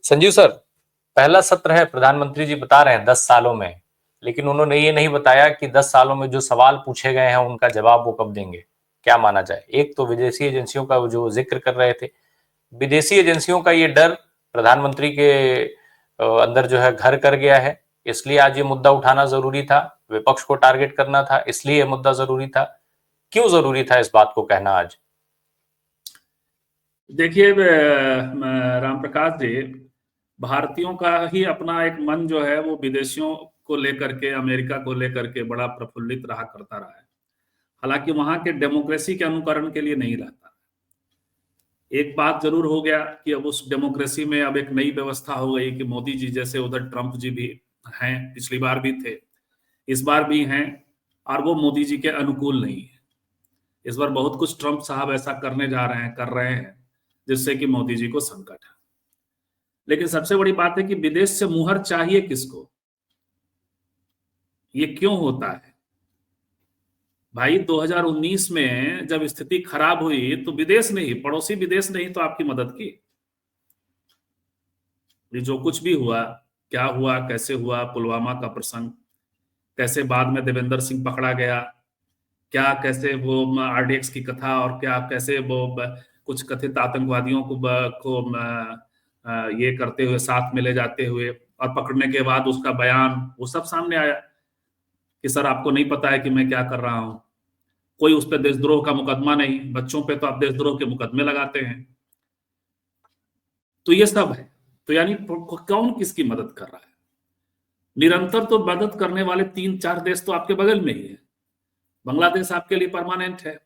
Sanjeev sir, पहला सत्र है, प्रधानमंत्री जी बता रहे हैं 10 सालों में, लेकिन उन्होंने ये नहीं बताया कि 10 सालों में जो सवाल पूछे गए हैं उनका जवाब वो कब देंगे। क्या माना जाए? एक तो विदेशी एजेंसियों का जो जिक्र कर रहे थे, विदेशी एजेंसियों का ये डर प्रधानमंत्री के अंदर जो है घर कर गया है, इसलिए आज ये मुद्दा उठाना जरूरी था। विपक्ष को टारगेट करना था, इसलिए ये मुद्दा जरूरी था। क्यों जरूरी था इस बात को कहना आज? देखिए राम प्रकाश जी, भारतीयों का ही अपना एक मन जो है वो विदेशियों को लेकर के, अमेरिका को लेकर के बड़ा प्रफुल्लित रहा करता रहा है। हालांकि वहां के डेमोक्रेसी के अनुकरण के लिए नहीं रहता। एक बात जरूर हो गया कि अब उस डेमोक्रेसी में अब एक नई व्यवस्था हो गई कि मोदी जी जैसे उधर ट्रंप जी भी हैं, पिछली बार भी थे, इस बार भी हैं, और वो मोदी जी के अनुकूल नहीं है। इस बार बहुत कुछ ट्रंप साहब ऐसा करने जा रहे हैं, कर रहे हैं, जिससे कि मोदी जी को संकट है। लेकिन सबसे बड़ी बात है कि विदेश से मुहर चाहिए किसको? ये क्यों होता है भाई? 2019 में जब स्थिति खराब हुई तो विदेश नहीं, पड़ोसी विदेश नहीं तो आपकी मदद की। ये जो कुछ भी हुआ, क्या हुआ, कैसे हुआ, पुलवामा का प्रसंग, कैसे बाद में देवेंद्र सिंह पकड़ा गया, क्या कैसे वो आरडीएक्स की कथा, और क्या कैसे वो कुछ कथित आतंकवादियों को ये करते हुए, साथ में ले जाते हुए, और पकड़ने के बाद उसका बयान, वो सब सामने आया कि सर आपको नहीं पता है कि मैं क्या कर रहा हूं। कोई उस पर देशद्रोह का मुकदमा नहीं, बच्चों पे तो आप देशद्रोह के मुकदमे लगाते हैं। तो ये सब है। तो यानी कौन किसकी मदद कर रहा है? निरंतर तो मदद करने वाले 3-4 देश तो आपके बगल में ही है। बांग्लादेश आपके लिए परमानेंट है,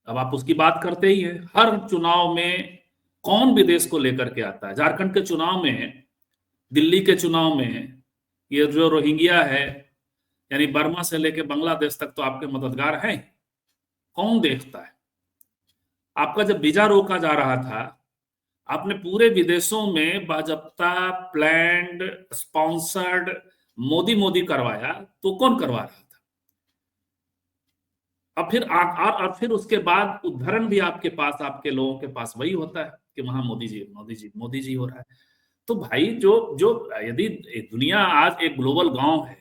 अब आप उसकी बात करते ही हैं। हर चुनाव में कौन विदेश को लेकर के आता है? झारखंड के चुनाव में, दिल्ली के चुनाव में, ये जो रोहिंग्या है, यानी बर्मा से लेकर बांग्लादेश तक तो आपके मददगार हैं। कौन देखता है? आपका जब वीजा रोका जा रहा था, आपने पूरे विदेशों में बाजप्ता प्लैंड स्पॉन्सर्ड मोदी मोदी करवाया, तो कौन करवा रहा था? और फिर उसके बाद उद्धरण भी आपके पास, आपके लोगों के पास वही होता है कि वहां मोदी जी मोदी जी मोदी जी हो रहा है। तो भाई जो जो यदि दुनिया आज एक ग्लोबल गांव है,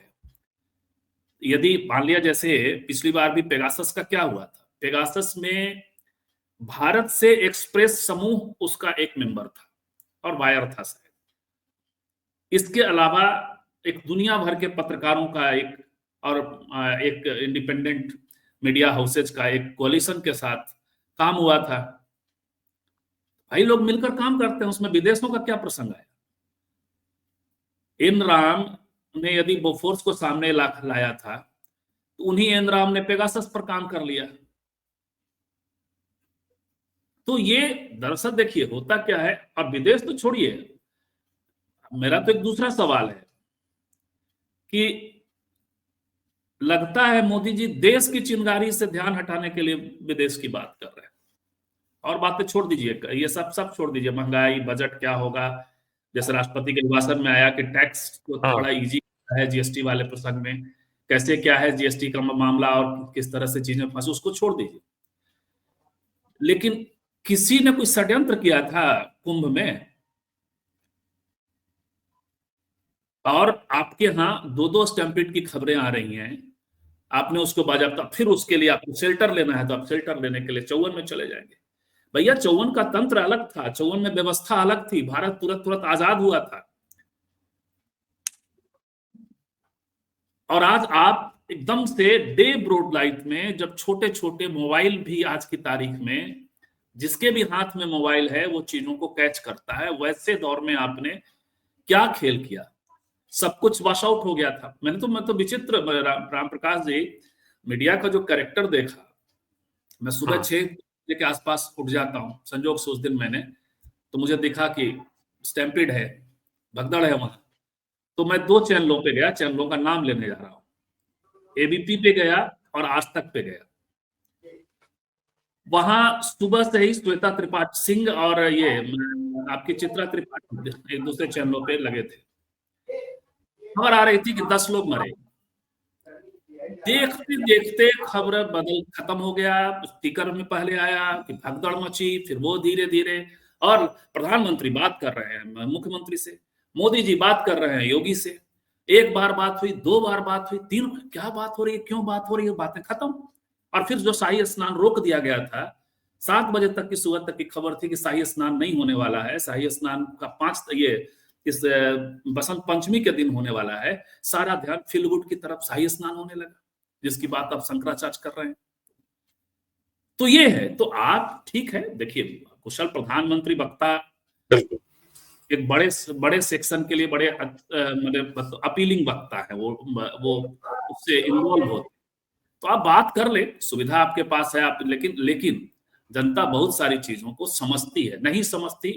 यदि मान लिया जैसे पिछली बार भी पेगासस का क्या हुआ था, पेगासस में भारत से एक्सप्रेस समूह उसका एक मेंबर था और वायर था शायद। इसके अलावा एक दुनिया भर के पत्रकारों का एक, और एक इंडिपेंडेंट मीडिया हाउसेज का एक कोलिशन के साथ काम हुआ था। भाई लोग मिलकर काम करते हैं, उसमें विदेशों का क्या प्रसंग है? एनराम ने यदि बोफोर्स को सामने लाया था, तो उन्हीं एनराम ने पेगासस पर काम कर लिया। तो ये दरअसल देखिए होता क्या है। अब विदेश तो छोड़िए, मेरा तो एक दूसरा सवाल है कि लगता है मोदी जी देश की चिंगारी से ध्यान हटाने के लिए विदेश की बात कर रहे हैं। और बातें छोड़ दीजिए, ये सब छोड़ दीजिए, महंगाई, बजट क्या होगा, जैसे राष्ट्रपति के भाषण में आया कि टैक्स को थोड़ा इजी है जीएसटी वाले प्रसंग में, कैसे क्या है जीएसटी का मामला और किस तरह से चीजें फंसी, उसको छोड़ दीजिए। लेकिन किसी ने कोई षड्यंत्र किया था कुंभ में, और आपके यहाँ 2-2 स्टैंपिड की खबरें आ रही हैं, आपने उसको बाजाबता, फिर उसके लिए आपको शेल्टर लेना है तो आप शेल्टर लेने के लिए 54 में चले जाएंगे। भैया 54 का तंत्र अलग था, 54 में व्यवस्था अलग थी, भारत तुरंत तुरंत आजाद हुआ था। और आज आप एकदम से डे ब्रॉड लाइट में, जब छोटे छोटे मोबाइल भी आज की तारीख में, जिसके भी हाथ में मोबाइल है वो चीजों को कैच करता है, वैसे दौर में आपने क्या खेल किया? सब कुछ वॉश आउट हो गया था। मैं तो विचित्र राम प्रकाश जी, मीडिया का जो कैरेक्टर देखा, मैं सुबह 6 बजे के आसपास उठ जाता हूँ, संजोग से उस दिन मैंने, तो मुझे दिखा कि स्टैंपिड है, भगदड़ है वहां। तो मैं 2 चैनलों पे गया, चैनलों का नाम लेने जा रहा हूँ, एबीपी पे गया और आज तक पे गया। वहां सुबह से ही श्वेता त्रिपाठी सिंह और ये आपकी चित्रा त्रिपाठी एक दूसरे चैनलों पे लगे थे। खबर आ रही थी कि 10 लोग मरे। देखते देखते खबर बदल खत्म हो गया। स्पीकर में पहले आया कि भगदड़ मची, फिर वो धीरे धीरे, और प्रधानमंत्री बात कर रहे हैं मुख्यमंत्री से, मोदी जी बात कर रहे हैं योगी से, एक बार बात हुई, 2 बार बात हुई, 3 बार, क्या बात हो रही है, क्यों बात हो रही है, बातें खत्म। और फिर जो शाही स्नान रोक दिया गया था, 7 बजे तक की सुबह तक की खबर थी कि शाही स्नान नहीं होने वाला है, शाही स्नान का 5 ये इस बसंत पंचमी के दिन होने वाला है, सारा ध्यान फीलगुड की तरफ शाही स्नान होने लगा, जिसकी बात अब शंकराचार्य कर रहे हैं। तो ये है, तो आप ठीक है, देखिए कुशल प्रधानमंत्री वक्ता बिल्कुल। एक बड़े सेक्शन के लिए बड़े मतलब अपीलिंग वक्ता है, वो उससे इन्वॉल्व होते, तो आप बात कर ले, सुविधा आपके पास है, आप लेकिन जनता बहुत सारी चीजों को समझती है, नहीं समझती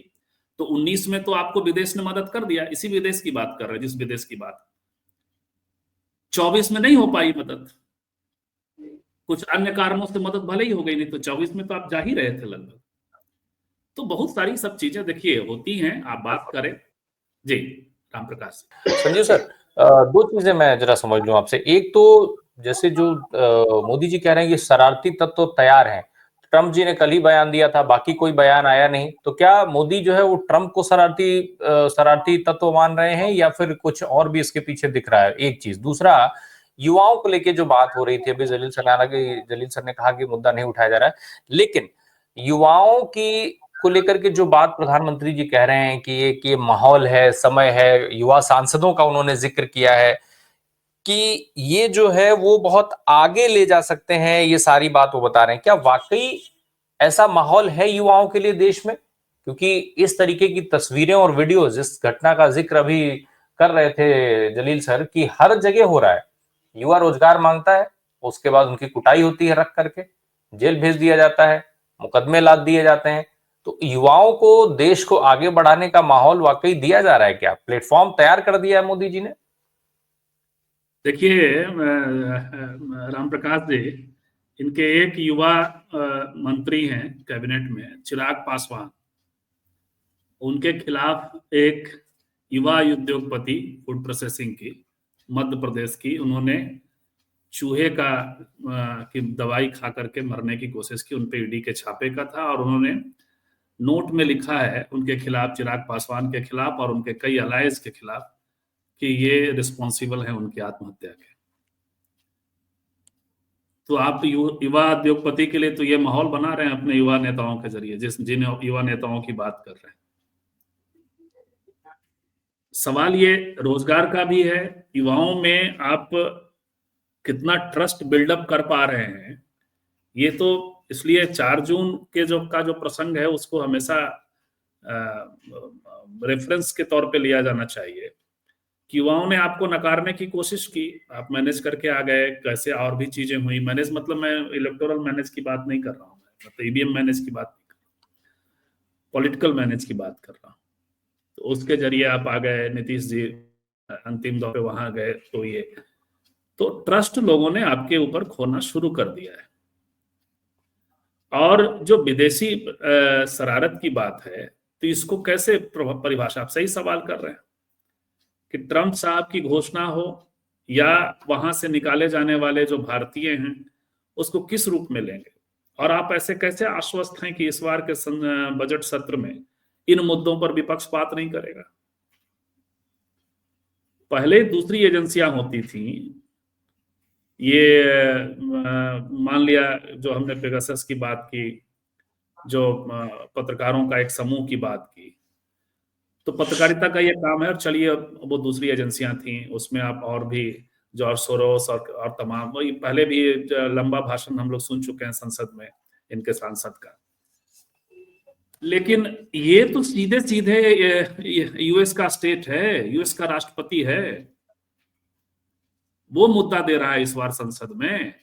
तो 19 में तो आपको विदेश ने मदद कर दिया, इसी विदेश की बात कर रहे हैं, जिस विदेश की बात 24 में नहीं हो पाई मदद, कुछ अन्य कारणों से मदद भले ही हो गई, नहीं तो 24 में तो आप जा ही रहे थे लगभग। तो बहुत सारी सब चीजें देखिए होती हैं, आप बात करें जी। राम प्रकाश संजीव सर, दो चीजें मैं जरा समझ लूं आपसे। एक तो जैसे जो मोदी जी कह रहे हैं कि शरारती तत्व तो तैयार हैं, ट्रंप जी ने कल ही बयान दिया था, बाकी कोई बयान आया नहीं, तो क्या मोदी जो है वो ट्रंप को शरारती तत्व मान रहे हैं या फिर कुछ और भी इसके पीछे दिख रहा है? एक चीज। दूसरा, युवाओं को लेके जो बात हो रही थी अभी, जलील सर ने कहा कि मुद्दा नहीं उठाया जा रहा है, लेकिन युवाओं की को लेकर के जो बात प्रधानमंत्री जी कह रहे हैं कि ये माहौल है, समय है, युवा सांसदों का उन्होंने जिक्र किया है कि ये जो है वो बहुत आगे ले जा सकते हैं, ये सारी बात वो बता रहे हैं। क्या वाकई ऐसा माहौल है युवाओं के लिए देश में? क्योंकि इस तरीके की तस्वीरें और वीडियो, जिस घटना का जिक्र अभी कर रहे थे जलील सर, कि हर जगह हो रहा है, युवा रोजगार मांगता है, उसके बाद उनकी कुटाई होती है, रख करके जेल भेज दिया जाता है, मुकदमे लाद दिए जाते हैं। तो युवाओं को देश को आगे बढ़ाने का माहौल वाकई दिया जा रहा है? क्या प्लेटफॉर्म तैयार कर दिया है मोदी जी ने? देखिए राम प्रकाश जी, इनके एक युवा मंत्री हैं कैबिनेट में, चिराग पासवान, उनके खिलाफ एक युवा उद्योगपति फूड प्रोसेसिंग की, मध्य प्रदेश की, उन्होंने चूहे की दवाई खा करके मरने की कोशिश की, उनपे ईडी के छापे का था, और उन्होंने नोट में लिखा है उनके खिलाफ, चिराग पासवान के खिलाफ और उनके कई अलायंस के खिलाफ, कि ये रिस्पॉन्सिबल है उनकी आत्महत्या के। तो आप युवा उद्योगपति के लिए तो ये माहौल बना रहे हैं अपने युवा नेताओं के जरिए, जिन युवा नेताओं की बात कर रहे हैं। सवाल ये रोजगार का भी है, युवाओं में आप कितना ट्रस्ट बिल्डअप कर पा रहे हैं, ये तो इसलिए 4 जून के जो प्रसंग है उसको हमेशा रेफरेंस के तौर पे लिया जाना चाहिए कि युवाओं ने आपको नकारने की कोशिश की, आप मैनेज करके आ गए, कैसे और भी चीजें हुई। मैनेज मतलब मैं इलेक्टोरल मैनेज की बात नहीं कर रहा हूँ, मतलब ईवीएम मैनेज की बात नहीं कर रहा हूँ, पॉलिटिकल मैनेज की बात कर रहा हूँ। तो उसके जरिए आप आ गए, नीतीश जी अंतिम दौर पे वहां गए, तो ट्रस्ट लोगों ने आपके ऊपर खोना शुरू कर दिया है। और जो विदेशी शरारत की बात है, तो इसको कैसे परिभाषा, आप सही सवाल कर रहे हैं कि ट्रंप साहब की घोषणा हो या वहां से निकाले जाने वाले जो भारतीय हैं उसको किस रूप में लेंगे, और आप ऐसे कैसे आश्वस्त हैं कि इस बार के बजट सत्र में इन मुद्दों पर विपक्ष बात नहीं करेगा? पहले दूसरी एजेंसियां होती थी, ये मान लिया जो हमने पेगासस की बात की, जो पत्रकारों का एक समूह की बात की, तो पत्रकारिता का ये काम है, और चलिए वो दूसरी एजेंसियां थी, उसमें आप और भी जॉर्ज सोरोस और तमाम, वही पहले भी लंबा भाषण हम लोग सुन चुके हैं संसद में इनके सांसद का। लेकिन ये तो सीधे सीधे यूएस का स्टेट है, यूएस का राष्ट्रपति है, वो मुद्दा दे रहा है इस बार संसद में।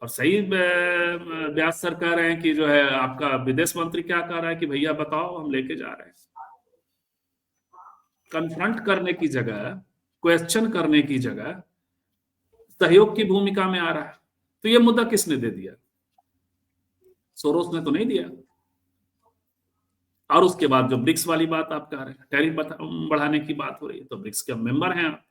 और सही व्यास सर कह रहे हैं कि जो है आपका विदेश मंत्री क्या कह रहा है कि भैया बताओ, हम लेके जा रहे हैं। कन्फ्रंट करने की जगह, क्वेश्चन करने की जगह सहयोग की भूमिका में आ रहा है। तो ये मुद्दा किसने दे दिया? सोरोस ने तो नहीं दिया। और उसके बाद जो ब्रिक्स वाली बात आप कह रहे हैं, टैरिफ बढ़ाने की बात हो रही है, तो ब्रिक्स के मेंबर हैं आप।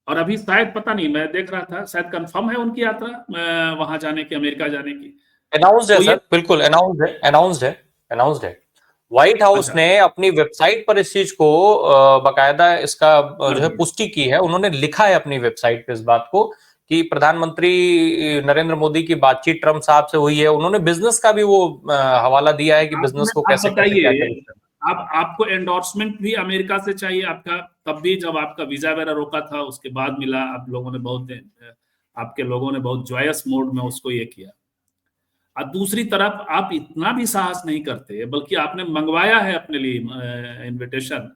और अभी शायद पता नहीं, मैं देख रहा था शायद कंफर्म है उनकी यात्रा वहां जाने की, अमेरिका जाने की, अनाउंस्ड है तो ये सर, बिल्कुल अनाउंस्ड है। व्हाइट हाउस अच्छा ने अपनी वेबसाइट पर इस चीज को बकायदा इसका कर जो है दिया। पुष्टि की है। उन्होंने लिखा है अपनी वेबसाइट पे इस बात को कि प्रधानमंत्री नरेंद्र मोदी की बातचीत ट्रम्प साहब से हुई है। उन्होंने बिजनेस का भी वो हवाला दिया है कि बिजनेस आपने को आप कैसे कैसे क्या क्या बताइए, लिखा है। आप आपको एंडोर्समेंट भी अमेरिका से चाहिए आपका, तब भी जब आपका वीजा वगैरह रोका था उसके बाद मिला। आप लोगों ने बहुत आपके लोगों ने बहुत जॉयस मोड में उसको ये किया। और दूसरी तरफ आप इतना भी साहस नहीं करते, बल्कि आपने मंगवाया है अपने लिए इनविटेशन,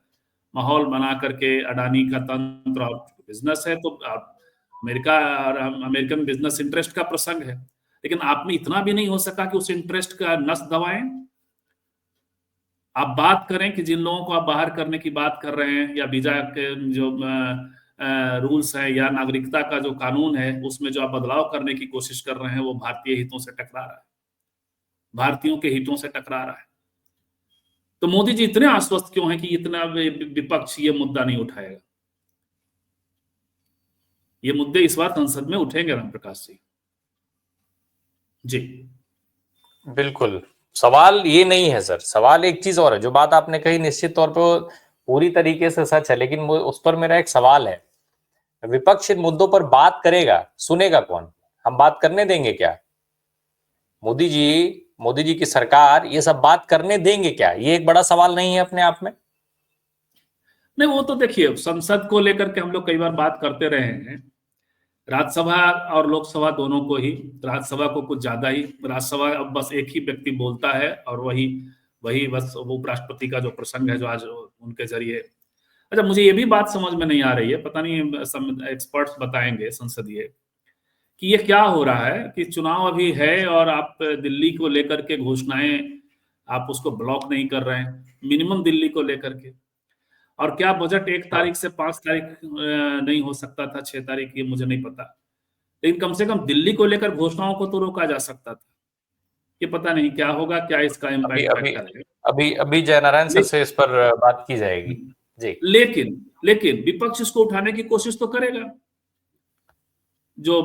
माहौल बना करके अडानी का तंत्र और बिजनेस है, तो आप अमेरिका और अमेरिकन बिजनेस इंटरेस्ट का प्रसंग है, लेकिन आप में इतना भी नहीं हो सका कि उस इंटरेस्ट का नस दबाएं। आप बात करें कि जिन लोगों को आप बाहर करने की बात कर रहे हैं, या वीजा के जो रूल्स हैं या नागरिकता का जो कानून है उसमें जो आप बदलाव करने की कोशिश कर रहे हैं, वो भारतीय हितों से टकरा रहा है, भारतीयों के हितों से टकरा रहा है। तो मोदी जी इतने आश्वस्त क्यों हैं कि इतना विपक्ष ये मुद्दा नहीं उठाएगा? ये मुद्दे इस बार संसद में उठेंगे राम प्रकाश जी। बिल्कुल, सवाल ये नहीं है सर, सवाल एक चीज और है। जो बात आपने कही निश्चित तौर पे पूरी तरीके से सच है, लेकिन उस पर मेरा एक सवाल है। विपक्ष इन मुद्दों पर बात करेगा, सुनेगा कौन? हम बात करने देंगे क्या? मोदी जी मोदी जी की सरकार ये सब बात करने देंगे क्या? ये एक बड़ा सवाल नहीं है अपने आप में? नहीं, वो तो देखिए, संसद को लेकर के हम लोग कई बार बात करते रहे हैं, राज्यसभा और लोकसभा दोनों को ही। राज्यसभा को कुछ ज्यादा ही, राज्यसभा अब बस एक ही व्यक्ति बोलता है, और वही वही बस वो उपराष्ट्रपति का जो प्रसंग है जो आज उनके जरिए। अच्छा, मुझे ये भी बात समझ में नहीं आ रही है, पता नहीं एक्सपर्ट्स बताएंगे संसदीय, कि ये क्या हो रहा है कि चुनाव अभी है और आप दिल्ली को लेकर के घोषणाएं आप उसको ब्लॉक नहीं कर रहे हैं, मिनिमम दिल्ली को लेकर के। और क्या बजट 1 तारीख से 5 तारीख नहीं हो सकता था, 6 तारीख, ये मुझे नहीं पता, लेकिन कम से कम दिल्ली को लेकर घोषणाओं को तो रोका जा सकता था। ये पता नहीं क्या होगा, क्या इसका अभी इम्पैक्ट अभी फैक्टर है। अभी अभी जयनारायण सर ले, से इस पर बात की जाएगी। जी। लेकिन लेकिन विपक्ष इसको उठाने की कोशिश तो करेगा। जो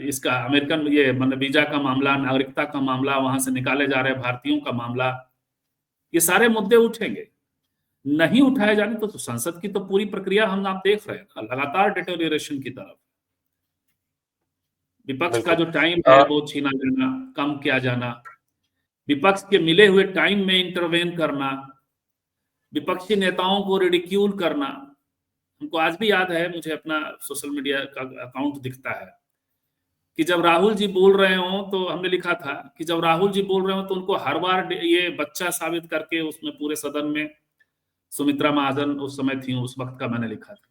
इसका अमेरिकन ये मतलब वीजा का मामला, नागरिकता का मामला, वहां से निकाले जा रहे भारतीयों का मामला, ये सारे मुद्दे उठेंगे। नहीं उठाए जाने तो संसद की तो पूरी प्रक्रिया हम आप देख रहे हैं लगातार डिटेरियोरेशन की तरफ। विपक्ष का बिल्कुल। जो टाइम है वो छीना जाना, कम किया जाना, विपक्ष के मिले हुए टाइम में इंटरवेन करना, विपक्षी नेताओं को रिडिक्यूल करना। हमको आज भी याद है, मुझे अपना सोशल मीडिया का अकाउंट दिखता है कि जब राहुल जी बोल रहे हो तो हमने लिखा था कि जब राहुल जी बोल रहे हो तो उनको हर बार ये बच्चा साबित करके उसमें पूरे सदन में, सुमित्रा महाजन उस समय थी, उस वक्त का मैंने लिखा था।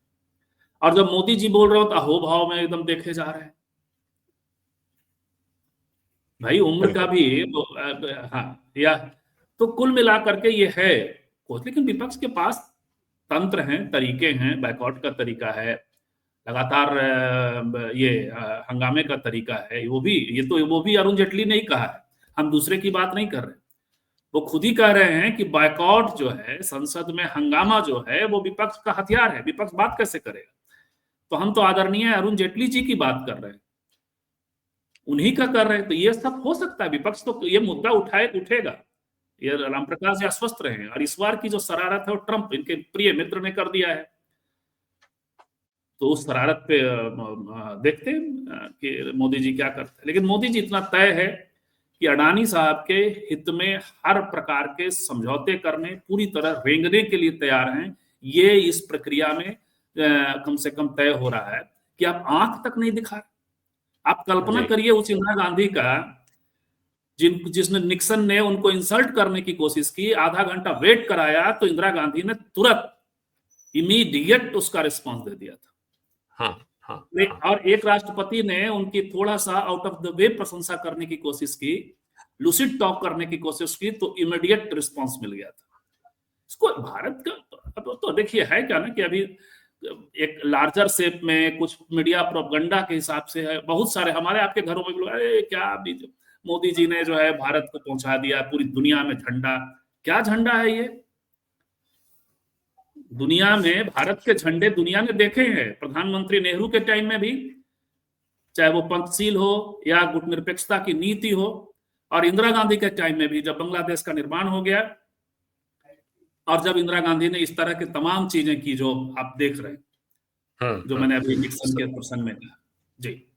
और जब मोदी जी बोल रहे हो तो अहोभाव में एकदम देखे जा रहे हैं। भाई उम्र का बिल्कुल भी हाँ, या तो कुल मिलाकर के ये है कुछ, लेकिन विपक्ष के पास तंत्र हैं, तरीके हैं, बैकआउट का तरीका है, लगातार ये हंगामे का तरीका है। वो भी अरुण जेटली ने ही कहा है, हम दूसरे की बात नहीं कर रहे। वो खुद ही कह रहे हैं कि बायकॉट जो है, संसद में हंगामा जो है, वो विपक्ष का हथियार है। विपक्ष बात कैसे करेगा? तो हम तो आदरणीय अरुण जेटली जी की बात कर रहे हैं, उन्हीं का कर रहे हैं। तो ये सब हो सकता है, विपक्ष तो ये मुद्दा उठेगा। ये राम प्रकाश जी आश्वस्त रहे हैं। और इस बार की जो शरारत है वो ट्रंप, इनके प्रिय मित्र, ने कर दिया है। तो उस शरारत पे देखते हैं कि मोदी जी क्या करते हैं। लेकिन मोदी जी इतना तय है कि अडानी साहब के हित में हर प्रकार के समझौते करने, पूरी तरह रेंगने के लिए तैयार हैं। ये इस प्रक्रिया में कम से कम तय हो रहा है कि आप आंख तक नहीं दिखा रहे। आप कल्पना जी। करिए उस इंदिरा गांधी का, जिसने निक्सन ने उनको इंसल्ट करने की कोशिश की, आधा घंटा वेट कराया, तो इंदिरा गांधी ने तुरंत इमीडिएट उसका रिस्पॉन्स दे दिया था। हाँ हाँ हाँ। और एक राष्ट्रपति ने उनकी थोड़ा सा आउट ऑफ द वे प्रशंसा करने की कोशिश की, लुसिड टॉक करने की कोशिश की, तो इमीडिएट रिस्पॉन्स मिल गया था। इसको भारत का तो देखिए है क्या ना, कि अभी एक लार्जर शेप में कुछ मीडिया प्रोपगंडा के हिसाब से है, बहुत सारे हमारे आपके घरों में भी लोग, अरे क्या अभी मोदी जी ने जो है भारत को पहुंचा दिया पूरी दुनिया में झंडा। क्या झंडा है ये? दुनिया में भारत के झंडे दुनिया ने देखे हैं, प्रधानमंत्री नेहरू के टाइम में भी, चाहे वो पंचशील हो या गुटनिरपेक्षता की नीति हो। और इंदिरा गांधी के टाइम में भी जब बांग्लादेश का निर्माण हो गया और जब इंदिरा गांधी ने इस तरह की तमाम चीजें की जो आप देख रहे हैं, जो मैंने अभी निक्सन के प्रसंग में कहा। जी।